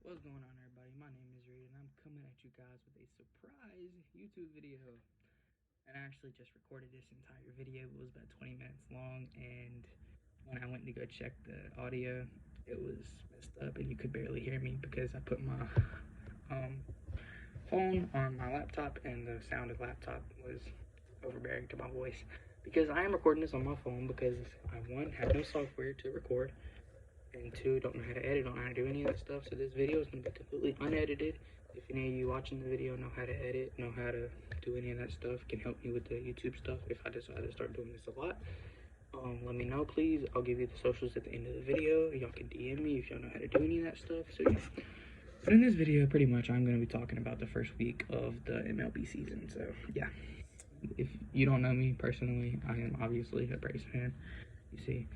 What's going on, everybody? My name is Reed, and I'm coming at you guys with a surprise YouTube video. And I actually just recorded this entire video. It was about 20 minutes long, and when I went to go check the audio, it was messed up, and you could barely hear me because I put my phone on my laptop, and the sound of the laptop was overbearing to my voice. Because I am recording this on my phone because I, one, have no software to record, and two, don't know how to edit, don't know how to do any of that stuff. So this video is going to be completely unedited. If any of you watching the video know how to edit, know how to do any of that stuff, can help me with the YouTube stuff if I decide to start doing this a lot, let me know, please. I'll give you the socials at the end of the video. Y'all can DM me if y'all know how to do any of that stuff. So yeah. But in this video, pretty much, I'm going to be talking about the first week of the MLB season. So yeah, if you don't know me personally, I am obviously a Braves fan. You see,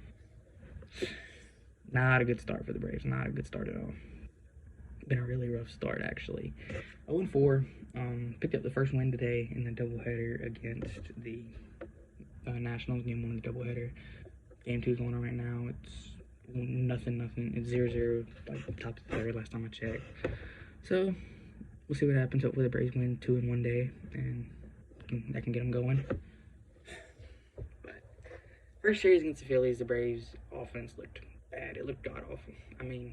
not a good start for the Braves. Not a good start at all. Been a really rough start, actually. 0-4. Picked up the first win today in the doubleheader against the Nationals. Game 1 of the doubleheader. Game 2 is going on right now. It's nothing. It's 0-0, like top of the third last time I checked. So we'll see what happens. Hopefully the Braves win 2 in one day, and that can get them going. But first series against the Phillies, the Braves offense looked bad. It looked god awful. I mean,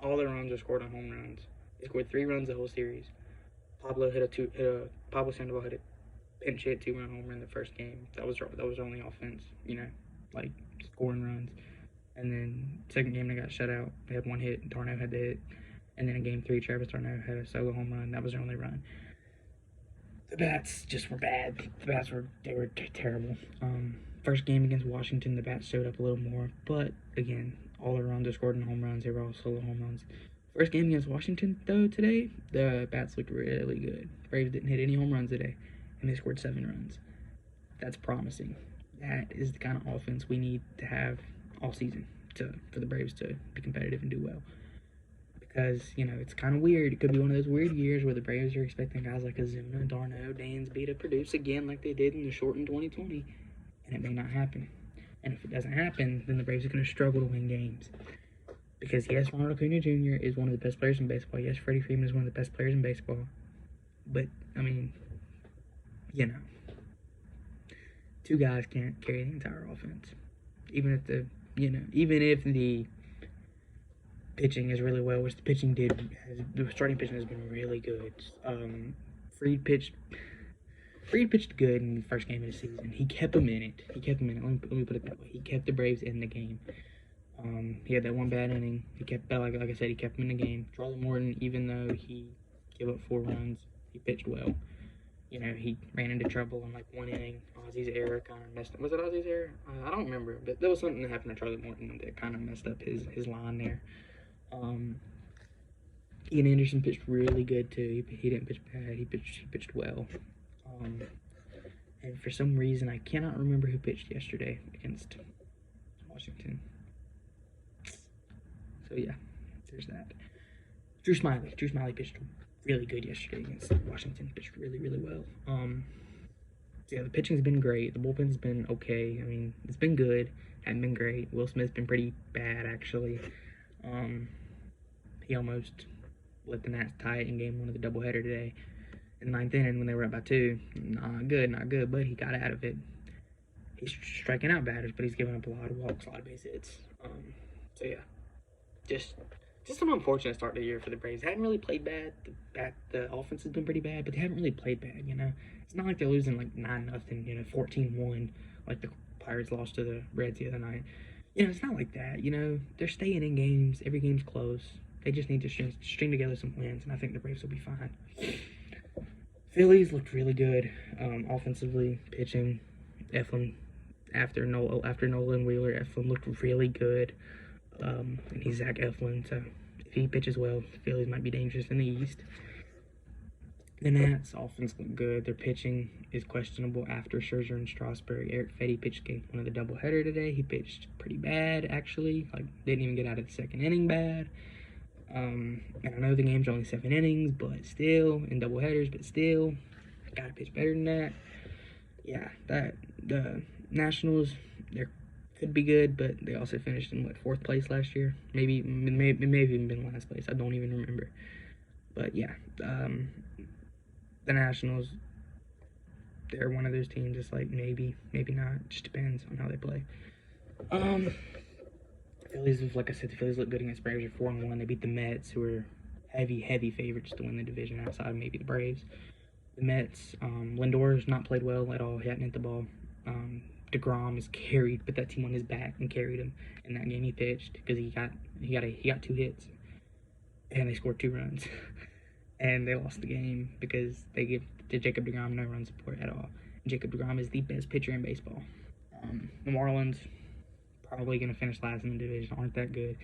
all their runs are scored on home runs. They scored 3 runs the whole series. Pablo Sandoval hit a pinch hit 2-run home run the first game. That was their only offense, like scoring runs. And then second game they got shut out. They had 1 hit. Darno had the hit. And then in game 3, Travis Darno had a solo home run. That was their only run. The bats just were bad. They were terrible. First game against Washington, the bats showed up a little more, but again, all the runs are scored in home runs. They were all solo home runs. First game against Washington, though, today, the bats looked really good. Braves didn't hit any home runs today, and they scored 7 runs. That's promising. That is the kind of offense we need to have all season for the Braves to be competitive and do well. Because, it's kind of weird. It could be one of those weird years where the Braves are expecting guys like Ozuna, Darno, Dansby to produce again like they did in the shortened 2020, and it may not happen. And if it doesn't happen, then the Braves are going to struggle to win games. Because yes, Ronald Acuna Jr. is one of the best players in baseball. Yes, Freddie Freeman is one of the best players in baseball. But, I mean, 2 guys can't carry the entire offense. Even if the pitching is really well, which the starting pitching has been really good. Fried pitched good in the first game of the season. He kept them in it. Let me put it that way. He kept the Braves in the game. He had that 1 bad inning. He kept, like I said, he kept them in the game. Charlie Morton, even though he gave up 4 runs, he pitched well. He ran into trouble in like 1 inning. Ozzy's error kind of messed up. Was it Ozzy's error? I don't remember, but there was something that happened to Charlie Morton that kind of messed up his line there. Ian Anderson pitched really good too. He didn't pitch bad. He pitched well. And for some reason, I cannot remember who pitched yesterday against Washington. So yeah, there's that. Drew Smiley pitched really good yesterday against Washington. He pitched really well. So yeah, the pitching's been great. The bullpen's been okay. I mean, it's been good. Hasn't been great. Will Smith's been pretty bad actually. He almost let the Nats tie it in game 1 of the doubleheader today. In the 9th inning when they were up by 2. Not good, but he got out of it. He's striking out batters, but he's giving up a lot of walks, a lot of base hits. So yeah, just an unfortunate start to the year for the Braves. They hadn't really played bad. The offense has been pretty bad, but they haven't really played bad, It's not like they're losing like 9-0, 14-1, like the Pirates lost to the Reds the other night. It's not like that, They're staying in games. Every game's close. They just need to string together some wins, and I think the Braves will be fine. Phillies looked really good offensively, pitching. Eflin, after Nolan Wheeler, Eflin looked really good. And he's Zach Eflin, so if he pitches well, Phillies might be dangerous in the East. The Nats offense looked good. Their pitching is questionable after Scherzer and Strasburg. Eric Fedde pitched game 1 of the doubleheader today. He pitched pretty bad, actually. Didn't even get out of the 2nd inning bad. And I know the game's only 7 innings, but still, in doubleheaders, but still, gotta pitch better than that. Yeah, the Nationals, their could be good, but they also finished in what, 4th place last year. Maybe it may have even been last place. I don't even remember. But yeah, the Nationals, they're one of those teams. It's like maybe not. It just depends on how they play. Phillies, like I said, the Phillies look good against Braves. Are 4-1. They beat the Mets, who are heavy favorites to win the division outside of maybe the Braves. The Mets, Lindor's not played well at all. He hadn't hit the ball. DeGrom is carried, put that team on his back and carried him in that game he pitched because he got 2 hits and they scored 2 runs and they lost the game because they give to Jacob DeGrom no run support at all. And Jacob DeGrom is the best pitcher in baseball. The Marlins probably going to finish last in the division. Aren't that good.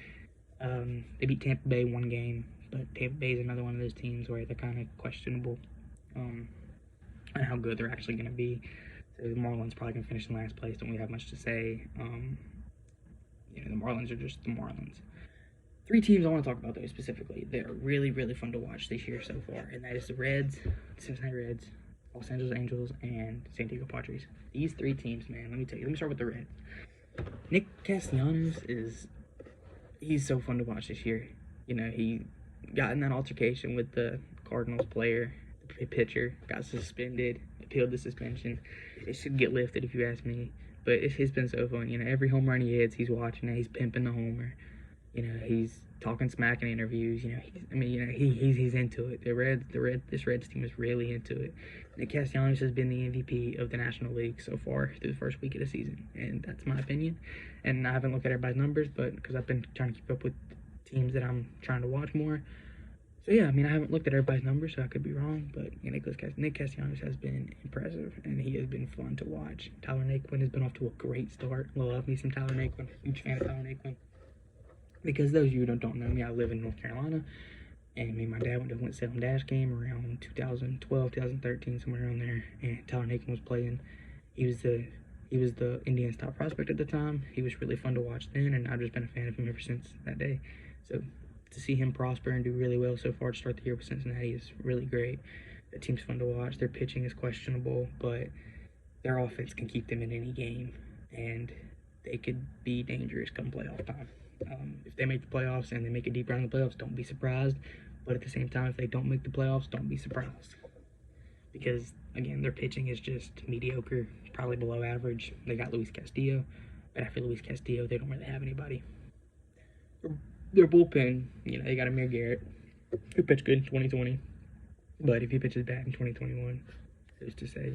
They beat Tampa Bay 1 game, but Tampa Bay is another one of those teams where they're kind of questionable on how good they're actually going to be. So the Marlins probably going to finish in last place. Don't really have much to say. The Marlins are just the Marlins. 3 teams I want to talk about, though, specifically. They're really fun to watch this year so far, and that is the Reds, Cincinnati Reds, Los Angeles Angels, and San Diego Padres. These 3 teams, man, let me tell you. Let me start with the Reds. Nick Castellanos he's so fun to watch this year. He got in that altercation with the Cardinals player, the pitcher, got suspended, appealed the suspension. It should get lifted if you ask me, but it's been so fun. Every home run he hits, he's watching it, he's pimping the homer. He's talking smack in interviews. He's into it. This Reds team is really into it. Nick Castellanos has been the MVP of the National League so far through the first week of the season, and that's my opinion. And I haven't looked at everybody's numbers, but because I've been trying to keep up with teams that I'm trying to watch more. So yeah, I haven't looked at everybody's numbers, so I could be wrong, but Nick Castellanos has been impressive, and he has been fun to watch. Tyler Naquin has been off to a great start. Love me some Tyler Naquin. Huge fan of Tyler Naquin. Because those of you who don't know me, I live in North Carolina, and me and my dad went to a Winston-Salem Dash game around 2012, 2013, somewhere around there, and Tyler Naquin was playing. He was the Indians' top prospect at the time. He was really fun to watch then, and I've just been a fan of him ever since that day. So to see him prosper and do really well so far to start the year with Cincinnati is really great. The team's fun to watch. Their pitching is questionable, but their offense can keep them in any game, and they could be dangerous come playoff time. If they make the playoffs and they make it deep around the playoffs, don't be surprised. But at the same time, if they don't make the playoffs, don't be surprised. Because, again, their pitching is just mediocre, probably below average. They got Luis Castillo, but after Luis Castillo, they don't really have anybody. Their bullpen, they got Amir Garrett, who pitched good in 2020. But if he pitches bad in 2021, who's to say,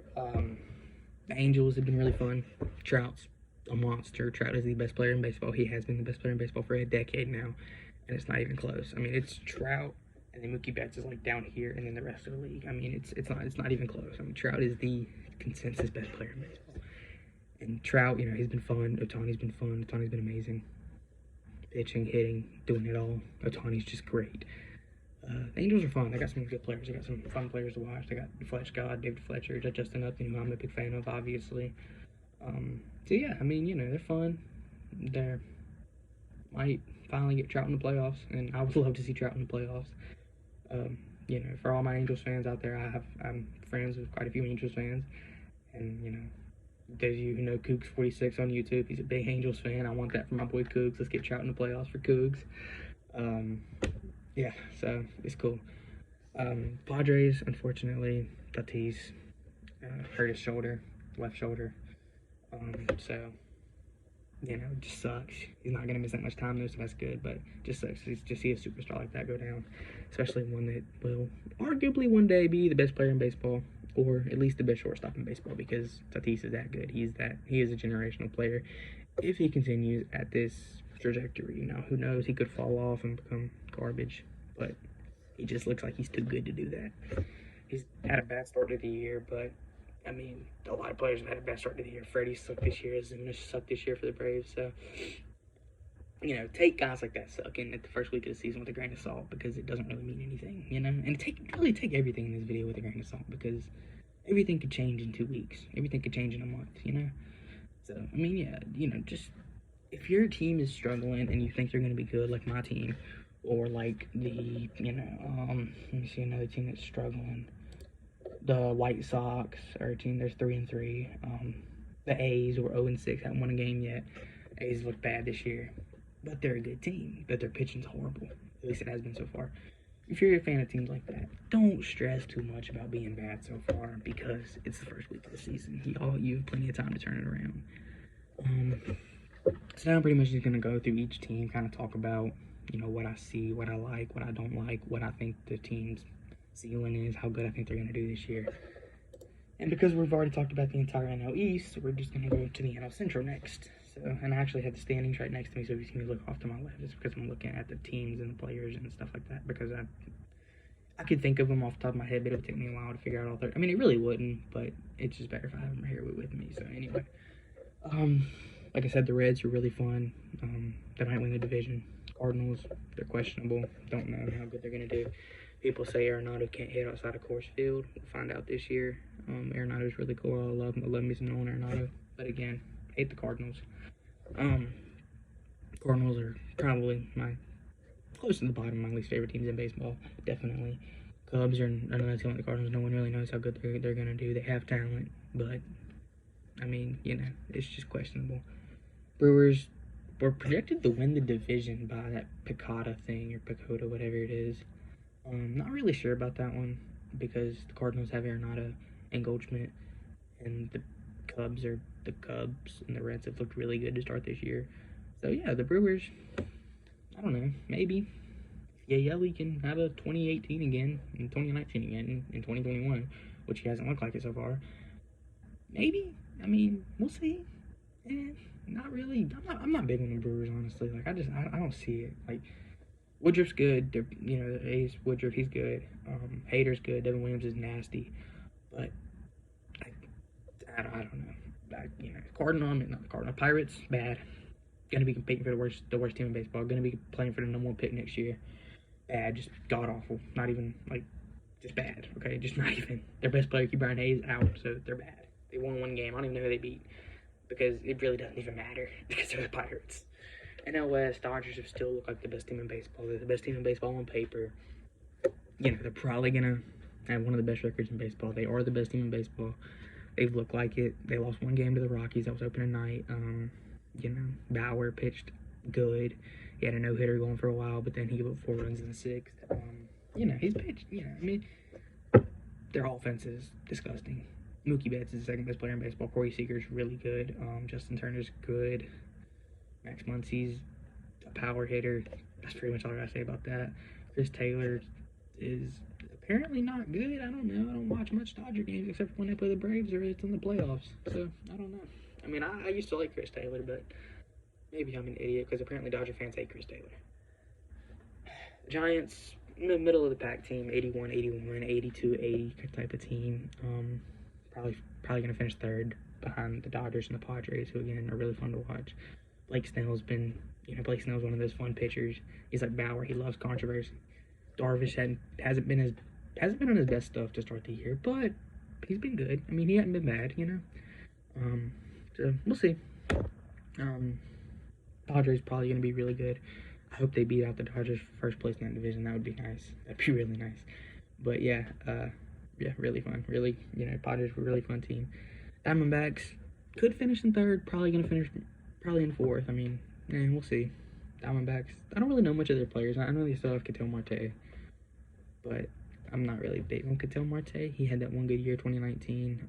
The Angels have been really fun. Trout's a monster. Trout is the best player in baseball. He has been the best player in baseball for a decade now, and it's not even close. It's Trout, and then Mookie Betts is down here, and then the rest of the league. It's not even close. Trout is the consensus best player in baseball. And Trout, he's been fun. Ohtani's been fun. Ohtani's been amazing. Pitching, hitting, doing it all. Ohtani's just great. The Angels are fun. They got some good players. They got some fun players to watch. They got Fletch God, David Fletcher, Justin Upton, who I'm a big fan of, obviously. So yeah, they're fun. They might finally get Trout in the playoffs, and I would love to see Trout in the playoffs. For all my Angels fans out there, I'm friends with quite a few Angels fans, and those of you who know Cougs46 on YouTube, he's a big Angels fan. I want that for my boy Cougs. Let's get Trout in the playoffs for Cougs. Yeah, so it's cool. Padres, unfortunately, Tatis hurt his shoulder, left shoulder. So, it just sucks. He's not going to miss that much time, though, so that's good, but it just sucks to see a superstar like that go down, especially one that will arguably one day be the best player in baseball, or at least the best shortstop in baseball, because Tatis is that good. He is a generational player if he continues at this trajectory. Now, who knows? He could fall off and become garbage, but he just looks like he's too good to do that. He's had a bad start to the year, but a lot of players have had a bad start to the year. Freddie sucked this year. Zuna sucked this year for the Braves. So, take guys like that sucking at the first week of the season with a grain of salt, because it doesn't really mean anything, And take everything in this video with a grain of salt, because everything could change in 2 weeks. Everything could change in a month, So, just if your team is struggling and you think they're going to be good, like my team, or like the, let me see another team that's struggling. The White Sox are a team that's 3-3. The A's were 0-6, haven't won a game yet. A's look bad this year, but they're a good team. But their pitching's horrible. At least it has been so far. If you're a fan of teams like that, don't stress too much about being bad so far because it's the first week of the season. You have plenty of time to turn it around. So now I'm pretty much just gonna go through each team, kind of talk about, what I see, what I like, what I don't like, what I think the team's ceiling is, how good I think they're gonna do this year. And because we've already talked about the entire NL East, we're just gonna go to the NL Central next. So, and I actually have the standings right next to me, so if you see me look off to my left, it's because I'm looking at the teams and the players and stuff like that. Because I could think of them off the top of my head, but it would take me a while to figure out all 30. I mean, it really wouldn't, but it's just better if I have them here with me. So anyway, like I said, the Reds are really fun. They might win the division. Cardinals, they're questionable. Don't know how good they're gonna do. People say Arenado can't hit outside of Coors Field. We'll find out this year. Arenado's really cool. I love me some Nolan Arenado. But again, hate the Cardinals. Cardinals are probably close to the bottom of my least favorite teams in baseball. Definitely. Cubs are another team like the Cardinals. No one really knows how good they're going to do. They have talent, but, I mean, it's just questionable. Brewers were projected to win the division by that Picada thing, or Picoda, whatever it is. Not really sure about that one because the Cardinals have Arenado and Goldschmidt, and the Cubs are the Cubs, and the Reds have looked really good to start this year. So yeah, the Brewers, I don't know, maybe. Yeah, Yelly can have a 2018 again, and 2019 again, in 2021, which he hasn't looked like it so far. Maybe. I mean, we'll see. Not really. I'm not big on the Brewers, honestly. Like, I don't see it. Like, Woodruff's good. The Ace Woodruff, he's good. Hader's good. Devin Williams is nasty. But I don't know. Pirates, bad. Gonna be competing for the worst team in baseball. Gonna be playing for the #1 pick next year. Bad, just god awful. Not even just bad. Okay, just not even. Their best player, Key Brian Hayes, out, so they're bad. They won one game. I don't even know who they beat because it really doesn't even matter because they're the Pirates. NL West, Dodgers have still looked like the best team in baseball. They're the best team in baseball on paper. They're probably gonna have one of the best records in baseball. They are the best team in baseball. They've looked like it. They lost one game to the Rockies. That was opening night. Bauer pitched good. He had a no-hitter going for a while, but then he gave up 4 runs in the 6th. He's pitched. Their offense is disgusting. Mookie Betts is the second best player in baseball. Corey Seager's really good. Justin Turner's good. Max Muncy's a power hitter. That's pretty much all I gotta say about that. Chris Taylor is apparently not good. I don't know. I don't watch much Dodger games except for when they play the Braves or it's in the playoffs. So, I don't know. I mean, I used to like Chris Taylor, but maybe I'm an idiot because apparently Dodger fans hate Chris Taylor. Giants, middle of the pack team, 81-81, 82-80 type of team. Probably going to finish third behind the Dodgers and the Padres, who again are really fun to watch. Blake Snell's one of those fun pitchers. He's like Bauer. He loves controversy. Darvish hasn't been on his best stuff to start the year, but he's been good. I mean, he hasn't been bad, So we'll see. Padres probably going to be really good. I hope they beat out the Dodgers for first place in that division. That would be nice. That'd be really nice. But yeah, really fun. Really, Padres were a really fun team. Diamondbacks could finish in third. Probably going to finish in fourth. I mean, we'll see. Diamondbacks, I don't really know much of their players. I know they still have Ketel Marte, but I'm not really big on Ketel Marte. He had that one good year, 2019.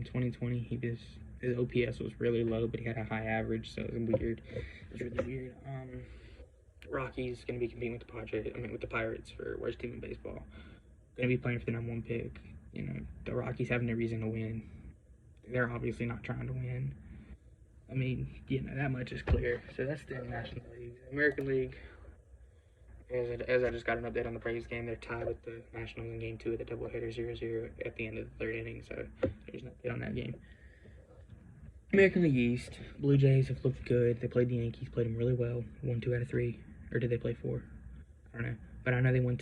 2020, his OPS was really low, but he had a high average, so it was weird. It was really weird. Rockies going to be competing with the Pirates for worst team in baseball. Going to be playing for the #1 pick. The Rockies have no reason to win. They're obviously not trying to win. I mean, that much is clear. So that's the National League. American League, as I just got an update on the Braves game, they're tied with the Nationals in Game 2 of the doubleheader 0-0 at the end of the 3rd inning. So there's an update on that game. American League East, Blue Jays have looked good. They played the Yankees, played them really well. Won 2 out of 3. Or did they play 4? I don't know. But I know they won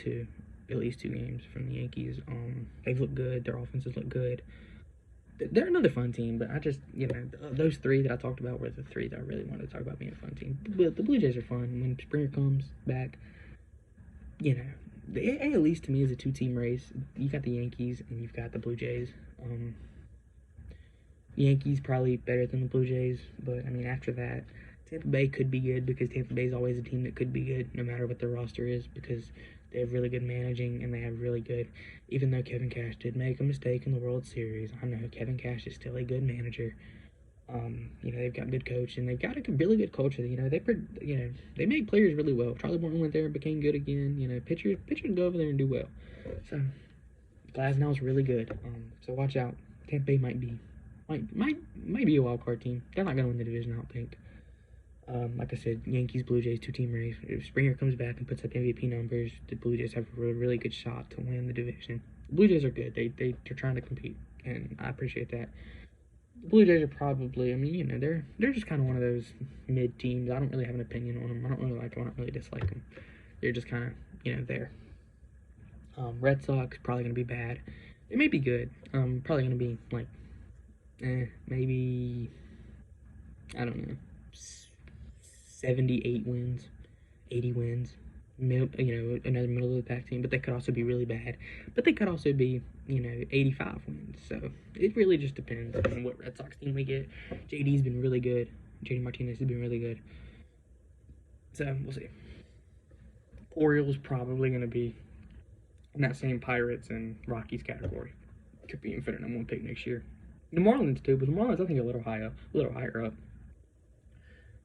at least 2 games from the Yankees. They've looked good. Their offenses look good. They're another fun team, but I just, those 3 that I talked about were the 3 that I really wanted to talk about being a fun team. But the Blue Jays are fun. When Springer comes back, the AL East to me is a 2-team race. You got the Yankees and you've got the Blue Jays. Yankees probably better than the Blue Jays, but I mean after that, Tampa Bay could be good because Tampa Bay is always a team that could be good no matter what their roster is because they have really good managing and they have really good. Even though Kevin Cash did make a mistake in the World Series, I know Kevin Cash is still a good manager. They've got good coach and they've got a really good culture. They make players really well. Charlie Morton went there and became good again. Pitchers go over there and do well. So Glasnow's really good. So watch out. Tampa Bay might be a wild card team. They're not gonna win the division, I don't think. Like I said, Yankees, Blue Jays, 2-team race. If Springer comes back and puts up MVP numbers, the Blue Jays have a really good shot to win the division. The Blue Jays are good. They're trying to compete, and I appreciate that. The Blue Jays are probably, they're just kind of one of those mid teams. I don't really have an opinion on them. I don't really like them. I don't really dislike them. They're just kind of, there. Red Sox probably gonna be bad. They may be good. Probably gonna be like, maybe, I don't know, 78 wins, 80 wins. Another middle of the pack team, but they could also be really bad. But they could also be, 85 wins. So it really just depends on what Red Sox team we get. JD's been really good. JD Martinez has been really good. So we'll see. Orioles probably going to be in that same Pirates and Rockies category. Could be in for the number 1 pick next year. The Marlins too, but the Marlins I think are a little higher up.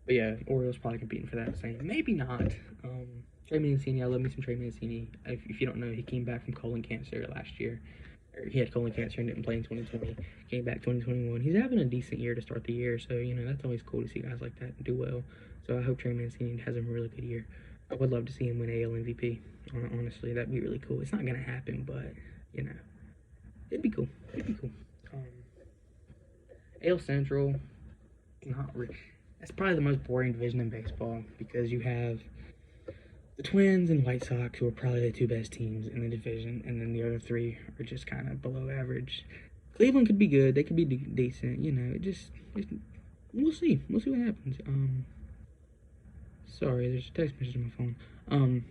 But yeah, Orioles probably competing for that same. Maybe not. Trey Mancini, I love me some Trey Mancini. If you don't know, he came back from colon cancer last year. He had colon cancer and didn't play in 2020. Came back 2021. He's having a decent year to start the year, so that's always cool to see guys like that do well. So I hope Trey Mancini has a really good year. I would love to see him win AL MVP. Honestly, that'd be really cool. It's not gonna happen, but it'd be cool. AL Central, that's probably the most boring division in baseball because you have the Twins and White Sox, who are probably the 2 best teams in the division, and then the other 3 are just kind of below average. Cleveland could be good; they could be decent. We'll see. We'll see what happens. Sorry, there's a text message on my phone.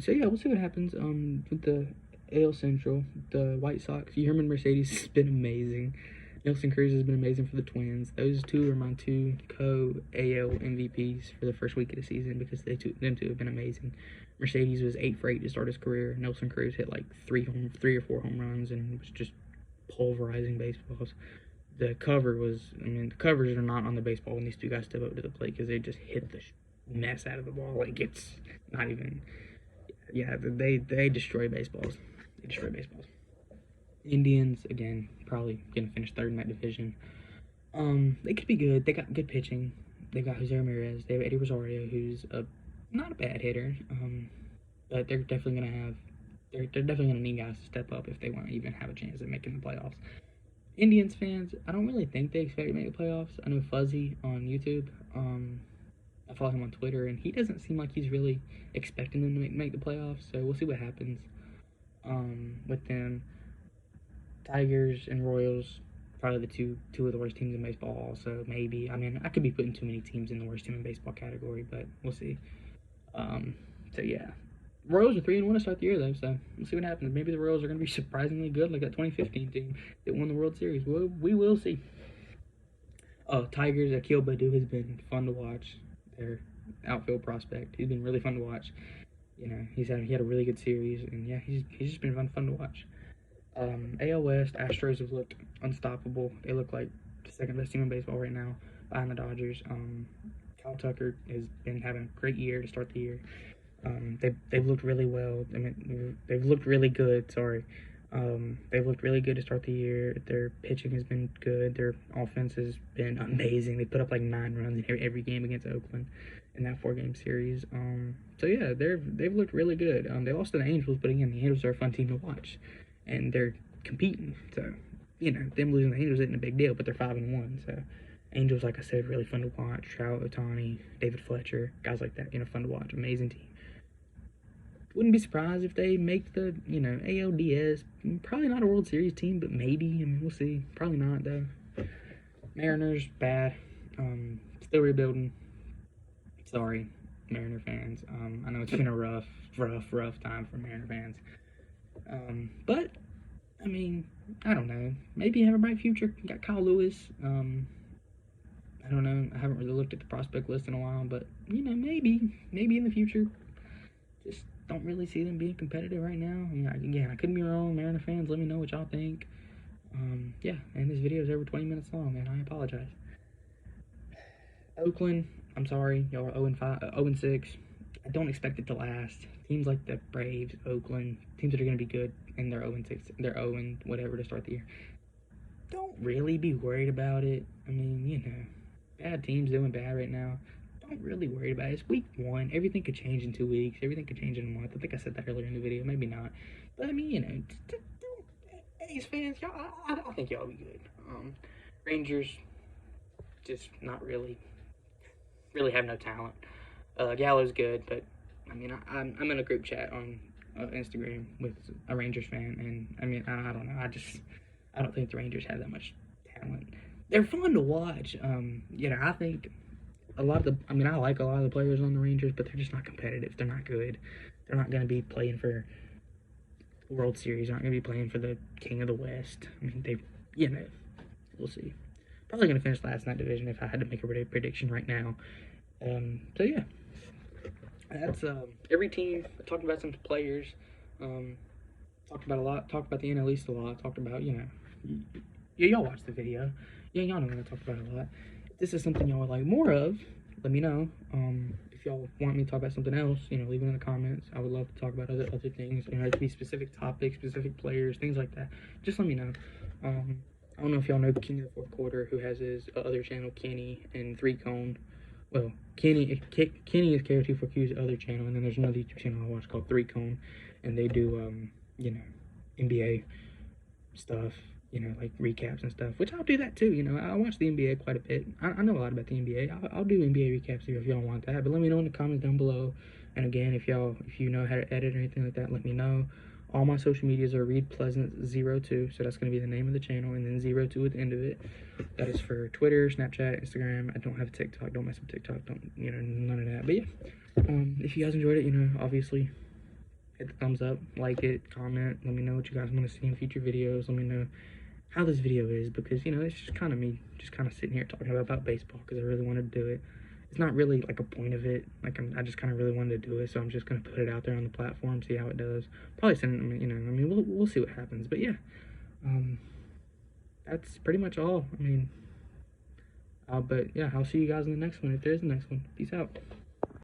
So yeah, we'll see what happens. With the AL Central, the White Sox, Yerman Mercedes has been amazing. Nelson Cruz has been amazing for the Twins. Those 2 are my 2 co-AL MVPs for the first week of the season because them two have been amazing. Mercedes was 8 for 8 to start his career. Nelson Cruz hit like 3 or 4 home runs and was just pulverizing baseballs. The covers are not on the baseball when these 2 guys step up to the plate because they just hit the mess out of the ball. Like, it's not even, they destroy baseballs. Indians, again, probably gonna finish 3rd in that division. They could be good. They got good pitching. They got Jose Ramirez. They have Eddie Rosario, who's not a bad hitter. But they're definitely gonna need guys to step up if they want to even have a chance at making the playoffs. Indians fans, I don't really think they expect to make the playoffs. I know Fuzzy on YouTube. I follow him on Twitter, and he doesn't seem like he's really expecting them to make the playoffs. So we'll see what happens with them. Tigers and Royals, probably the two of the worst teams in baseball also, maybe. I could be putting too many teams in the worst team in baseball category, but we'll see. So yeah. Royals are 3-1 to start the year, though, so we'll see what happens. Maybe the Royals are going to be surprisingly good, like that 2015 team that won the World Series. We will see. Tigers, Akil Baddoo has been fun to watch. Their outfield prospect. He's been really fun to watch. He had a really good series, and yeah, he's just been fun to watch. AL West, Astros have looked unstoppable. They look like the 2nd best team in baseball right now, behind the Dodgers. Kyle Tucker has been having a great year to start the year. They've looked really well. They've looked really good. Sorry. They've looked really good to start the year. Their pitching has been good. Their offense has been amazing. They put up like 9 runs in every game against Oakland in that 4-game series. So yeah, they've looked really good. They lost to the Angels, but again, the Angels are a fun team to watch, and they're competing. So them losing the Angels isn't a big deal, but they're 5-1. So Angels, like I said, really fun to watch. Trout, Ohtani, David Fletcher, guys like that, fun to watch. Amazing team. Wouldn't be surprised if they make the, ALDS. Probably not a World Series team, but maybe. We'll see. Probably not, though. Mariners, bad. Still rebuilding. Sorry, Mariner fans. I know it's been a rough time for Mariner fans. But I mean, I don't know. Maybe have a bright future. Got Kyle Lewis. I don't know. I haven't really looked at the prospect list in a while, but maybe in the future. Just don't really see them being competitive right now. I mean, again, I couldn't be wrong. Mariner fans, let me know what y'all think. Yeah, and this video is over 20 minutes long, and I apologize. Oakland, I'm sorry, y'all are 0-5, 0-6. I don't expect it to last. Teams like the Braves, Oakland, teams that are going to be good, and they're 0-6, they're 0 whatever to start the year. Don't really be worried about it. I mean, bad teams doing bad right now. Don't really worry about it. It's week 1. Everything could change in 2 weeks. Everything could change in a month. I think I said that earlier in the video. Maybe not. But I mean, A's fans, y'all, I think y'all will be good. Rangers, just not really have no talent. Gallo's good, but I mean, I'm in a group chat on Instagram with a Rangers fan, and I mean, I don't know. I don't think the Rangers have that much talent. They're fun to watch. I think a lot of I like a lot of the players on the Rangers, but they're just not competitive. They're not good. They're not going to be playing for World Series. They're not going to be playing for the King of the West. I mean, we'll see. Probably going to finish last in that division if I had to make a prediction right now. So yeah, that's every team. I talked about some players. Talked about a lot. Talked about the NL East a lot. Talked about y'all watched the video. Yeah, y'all know what I talked about a lot. If this is something y'all would like more of, let me know. If y'all want me to talk about something else, leave it in the comments. I would love to talk about other things. It could be specific topics, specific players, things like that. Just let me know. I don't know if y'all know King of the Fourth Quarter, who has his other channel, Kenny, and 3Cone. Well, Kenny is KO242's other channel, and then there's another YouTube channel I watch called 3Cone, and they do, NBA stuff, like recaps and stuff, which I'll do that too. I watch the NBA quite a bit. I know a lot about the NBA. I'll do NBA recaps if y'all want that, but let me know in the comments down below. And again, if you know how to edit or anything like that, let me know. All my social medias are ReedPleasant02, so that's going to be the name of the channel, and then 02 at the end of it. That is for Twitter, Snapchat, Instagram. I don't have TikTok. Don't mess with TikTok. Don't, none of that. But yeah, if you guys enjoyed it, obviously hit the thumbs up, like it, comment. Let me know what you guys want to see in future videos. Let me know how this video is, because, it's just kind of me just kind of sitting here talking about baseball because I really wanted to do it. It's not really like a point of it. Like I just kind of really wanted to do it, so I'm just gonna put it out there on the platform, see how it does. Probably send it. We'll see what happens. But yeah, that's pretty much all. But yeah, I'll see you guys in the next one if there is a next one. Peace out.